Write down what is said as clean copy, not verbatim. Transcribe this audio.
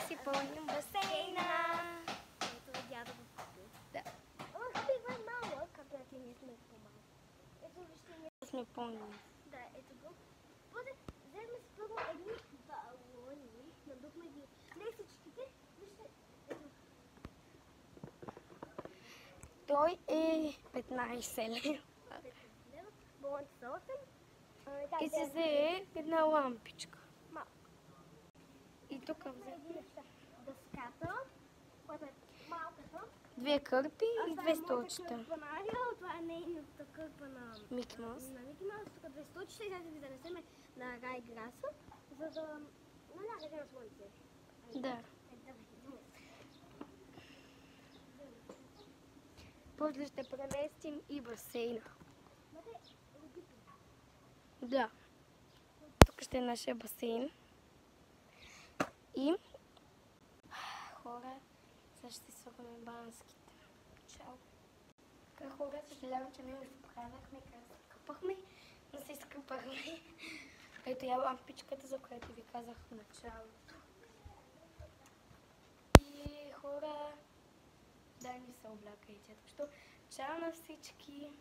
си пълним басейна. Ето дядо го купи. Да. Ама хубаво е малък, както ти ние сме по-малко. Ето вижте ние. Сме пълни. Да, ето го. Взехме си първо едни балони, надухме ги лесичките. Вижте, ето. Той е 15 лева. Балоните са 8. И се взе една лампичка. Малко. И тук взе Дъската, която е малката. 2 кърпи и 2 столчета. Това е нейната кърпа на Мики Маус. На Мики Маус, тук 2 столчета и сега ги занесеме на Рай Граса, за да наляга на слънце. Да. После ще преместим и басейна. Да. Тук ще е нашия басейн. И хора, сега ще слагаме банските. Чао. Така хора, съжалявам, че не ви показахме как се къпахме, но се изкъпахме. Ето я лампичката, за която ви казах в началото. И хора, дай ми се облякайте. Чао на всички!